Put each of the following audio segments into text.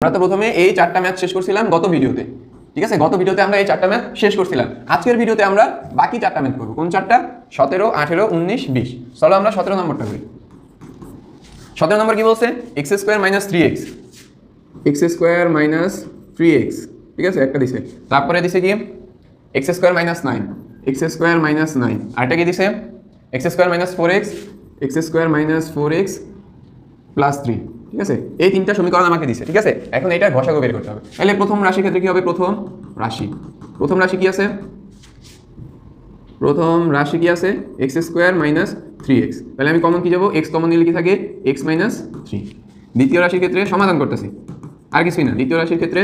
আমরা তো প্রথমে এই চারটা ম্যাথ শেষ করছিলাম গত ভিডিওতে, ঠিক আছে। গত ভিডিওতে আমরা এই চারটা ম্যাথ শেষ করছিলাম। আজকের ভিডিওতে আমরা বাকি চারটা ম্যাথ করবো। কোন চারটা? 17, 18, 19, 20। চলো আমরা 17 নম্বরটা করি। 17 নম্বর কি বলছে? X square minus 3x, x square minus 3x, ঠিক আছে, একটা দিছে। তারপরে দিছে কি x square minus 9, x square minus 9। আরেকটা কি দিছে? X square minus 4x, x square minus 4x plus 3, ঠিক আছে। এই তিনটা সমীকরণ আমাকে দিছে, ঠিক আছে। এখন এটা ঘষাগো বের করতে হবে। তাহলে প্রথম রাশির ক্ষেত্রে কি হবে? প্রথম রাশি কি আছে? প্রথম রাশি কি আছে? X square minus 3x। তাহলে আমি কমন কি যাবো? এক্স কমন নিলে কি থাকে? X minus 3। দ্বিতীয় রাশির ক্ষেত্রে সমাধান করতেছি, আর কিছুই না। দ্বিতীয় রাশির ক্ষেত্রে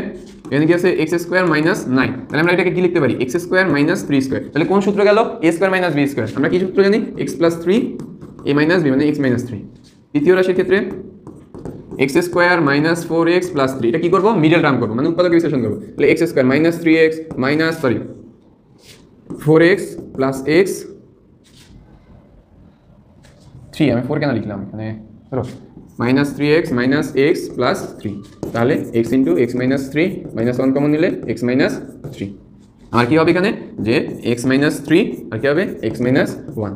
এখানে কি আছে? X square minus 9। তাহলে আমরা এটাকে কি লিখতে পারি? X square minus 3 square. তাহলে কোন সূত্র গেল? এ স্কোয়ার মাইনাস বি স্কোয়ার। আমরা কি সূত্র জানি? এক্স প্লাস 3 এ মাইনাস বি, মানে এক্স মাইনাস 3। তৃতীয় রাশির ক্ষেত্রে x square minus 4x plus 3। এটা কি করবো? মিডল টার্ম করবো, মানে উৎপাদক বিশ্লেষণ করবো। তাহলে x square minus 3x minus 4x plus x 3। আমি 4 কেন লিখলাম এখানে? ধরো minus 3x minus x plus 3। তাহলে x into x minus 3 minus 1 common নিলে x মাইনাস 3। আমার কি হবে এখানে? যে x মাইনাস 3 আর কি হবে? x minus 1,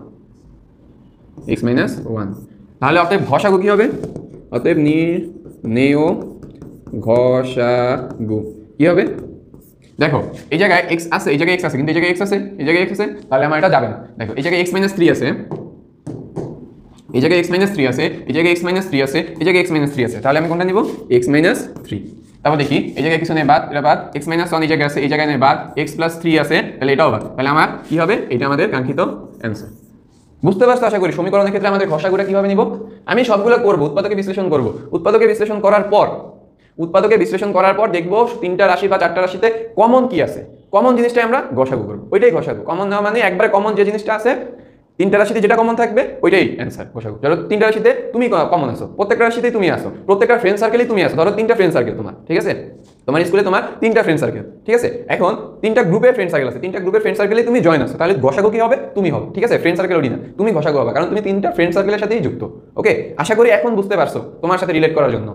x minus 1। তাহলে অতএব ঘষাগু কি হবে? অতএব নির্ণেয় ঘষাগু কি হবে? দেখো এই জায়গায় x আছে, এই জায়গায় x আছে, কিন্তু এই জায়গায় x আছে, এই জায়গায় x আছে। তাহলে আমার এটা যাবে না। দেখো এই জায়গায় x মাইনাস 3 আছে, এই জায়গায় x মাইনাস 3 আছে, এই জায়গায় x মাইনাস 3 আছে, এই জায়গায় x মাইনাস 3 আছে। তাহলে আমি কোনটা নিব? x minus 3। তারপর দেখি এই জায়গায় কিছু নেই, বাদ, এটা বাদ। x মাইনাস 1 এই জায়গায় আছে, এই জায়গায় নেই, বাদ। x প্লাস 3 আছে, তাহলে এটাও বাদ। তাহলে আমার কি হবে? এটা আমাদের কাঙ্ক্ষিত অ্যান্সার। বুঝতে পারছো আশা করি? সমীকরণের ক্ষেত্রে আমাদের ঘষাগুড়া কিভাবে নিব? আমি সবগুলো করব, উৎপাদকে বিশ্লেষণ করব। উৎপাদকে বিশ্লেষণ করার পর দেখব তিনটা রাশি বা চারটা রাশিতে কমন কি আছে। কমন জিনিসটাই আমরা ঘষাগু করব, ওইটাই ঘষাগু। কমন না মানে একবারে কমন যে জিনিসটা আছে তিনটা রাশিতে যেটা কমন থাকবে ওইটাই অ্যান্সার ঘষাগু। ধরো তিনটা রাশিতে তুমি কমন আসো, প্রত্যেকটা রাশিতেই তুমি আসো, প্রত্যেকটা ফ্রেন্ড সার্কেলেই তুমি আসো। ধরো তিনটা ফ্রেন্ড সার্কেল তোমার, ঠিক আছে। তোমার স্কুলে তোমার তিনটা ফ্রেন্ড সার্কেল, ঠিক আছে। এখন তিনটা গ্রুপের ফ্রেন্ড সার্কেল আছে, তিনটা গ্রুপের ফ্রেন্ড সার্কেলে তুমি জয়েন আসো। তাহলে ঘষাগু কি হবে? তুমি হবে, ঠিক আছে। ফ্রেন্ড সার্কেল ওটি না, তুমি ঘষাগু হবে, কারণ তুমি তিনটা ফ্রেন্ড সার্কেলের সাথেই যুক্ত। ওকে, আশা করি এখন বুঝতে পারছো তোমার সাথে রিলেট করার জন্য।